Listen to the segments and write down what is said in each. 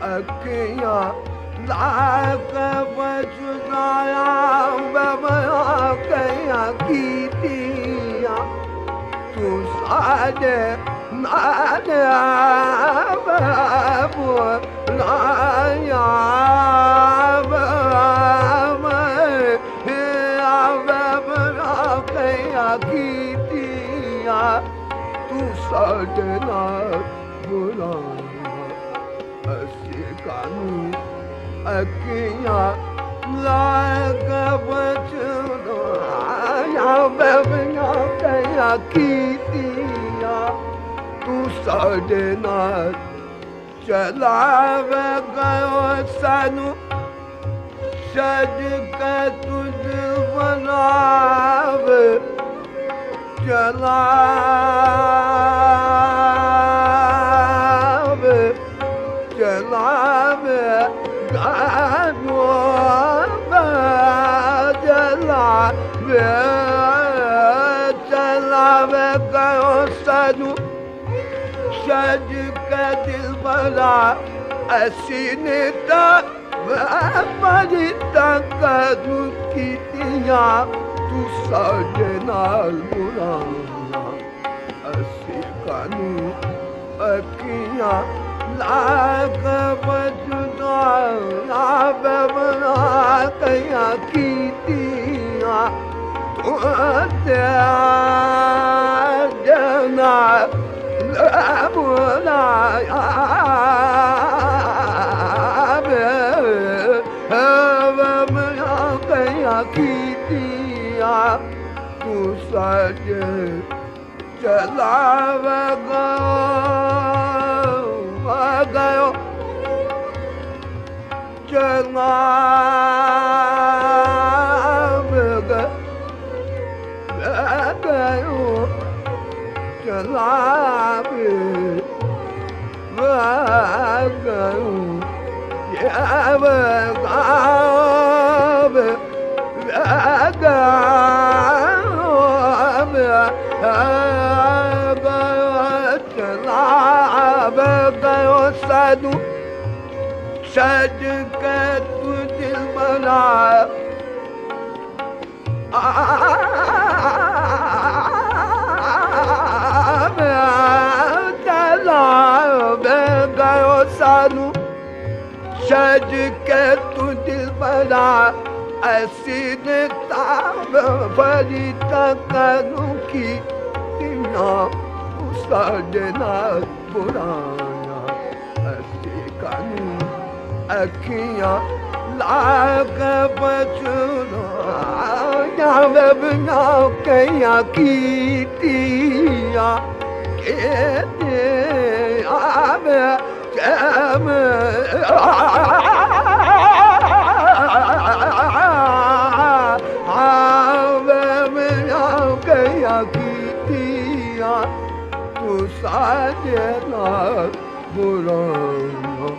अखियां लाके बचनाया बबया कया कीतियां तू साजे नाने बाबू लाया बबया कया कीतियां तू साजे ना बुलाया कानू अखियां लाके बचनाया बबया कया कीतियां तू साडे नाल चलावे गयो सानू सज के तुझ बनावे चलावे चलावे गानो चलावे चलावे गयो सानू सज के दिल बना ऐसी नेता बड़ी तकदू कीतियां तू साडे नाल बुलाया ऐसी कानू अखियां लाके बचनाया बबया कया कीतियां तू जना बुलाया बबया कया कीतियां तू साजे चलावे गयो चलावे गयो चलावे गयो चलावे गयो सानू सज के तू दिल बना चलावे गयो सानू सज के तू दिल बना ऐसी नेता बड़ी तकनू की दिना साडे नाल बुलाया ऐसी कानू अखियां लाके बचनाया बबया कया कीतियां के आवे जम बबया कया कीतियां तू साजे नाल बुलाया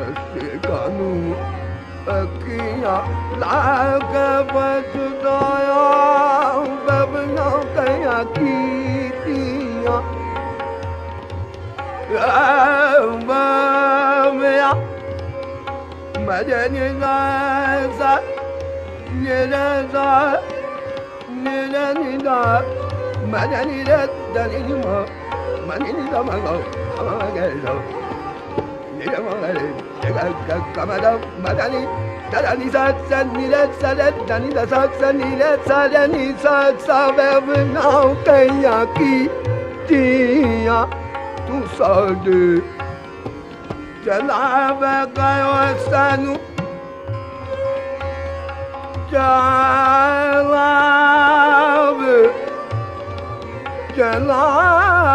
ऐसे कानू अखियां लाके बचनाया बबया कया कीतियां बबया मजनी सा निरसा निरनिदा मजनी दनी मनी दमगो अमगलो निरमगले कमदा मदनी दनी सा निरसा दनी सा निरसा दनी सा बबया कया कीतियां तू साडे चलावे गयो सानू चलावे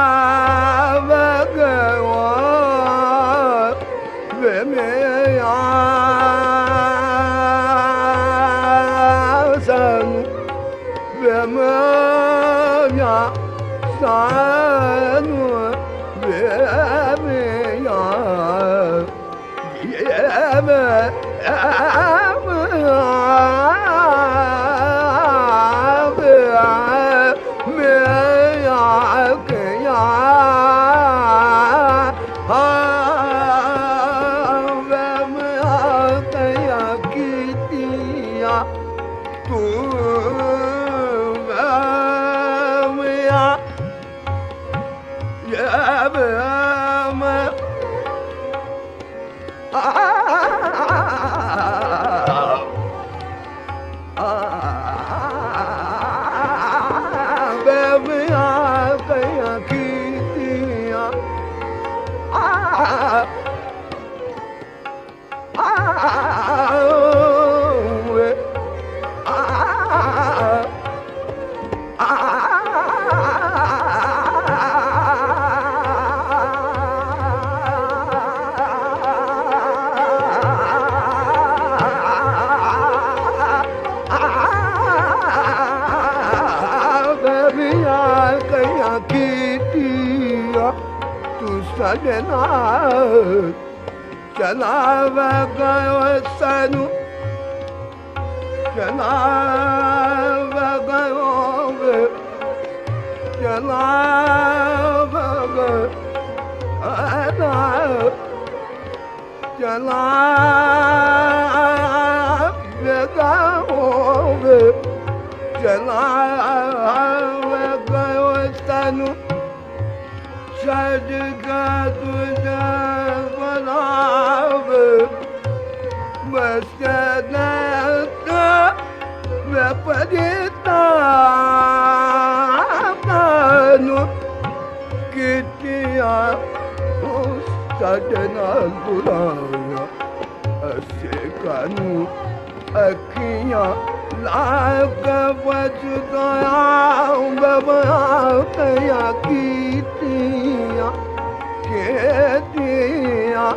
चलावे गयो बबया सानू बबया सानू बबया Sajna चला गयो सनु चला गयो चला चला चला गयो सनु सज का तुझा बनाव मस्कनता व्यपरिता कानु कितिया सजना बुलाया ऐसे कानु अखियाँ लाग बचताया बबया कया कीतिया के दिया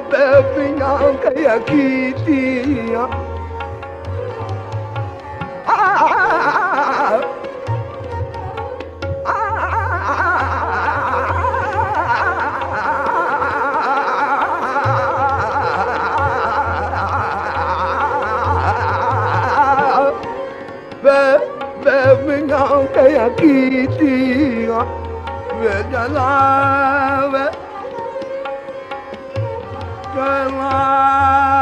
बेबिया कया कीतिया kaya kitiya vedalave jalave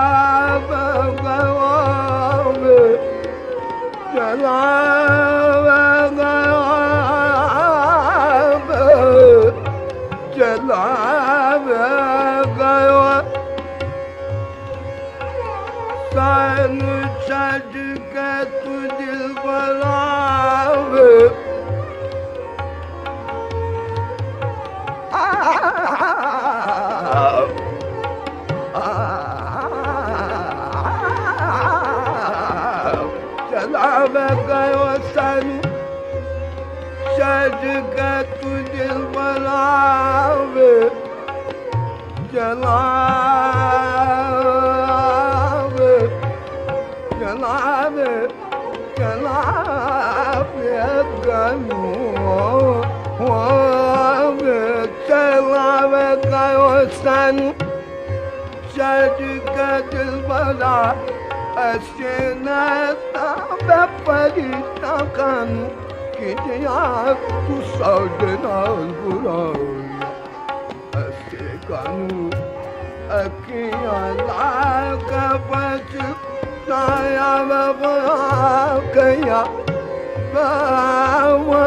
gawave jalave gawave jalave gawave sanu chad ke tu dil balave चलावे गयो सनु सज के तुझे बनावे चलावे चलावे चलावे गयो चलावे गयो सनु सज के दिल बना Asenata beparita kanu Kidiya tu saudena buraya Asekanu Akiya laga baju Saya babakaya Bawaya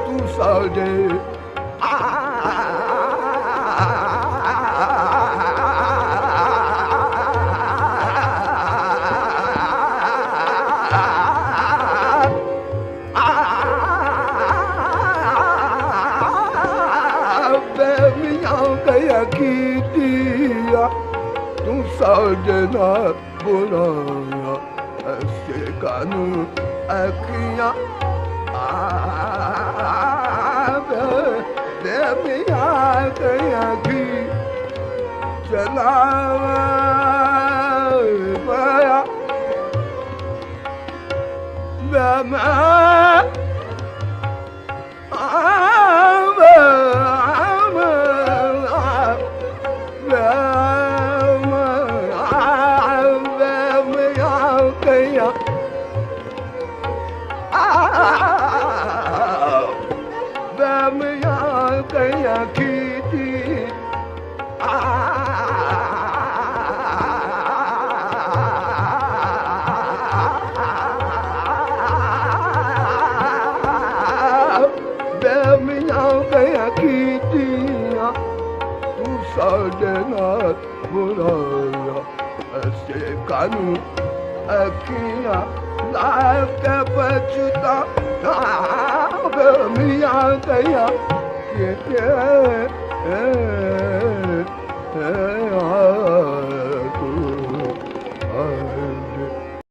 tu saude tu saude na buraya asekanu akiya बेबिया कया की चलाया Saudade buraya Sekanu akia Laka pachuta Miya kaya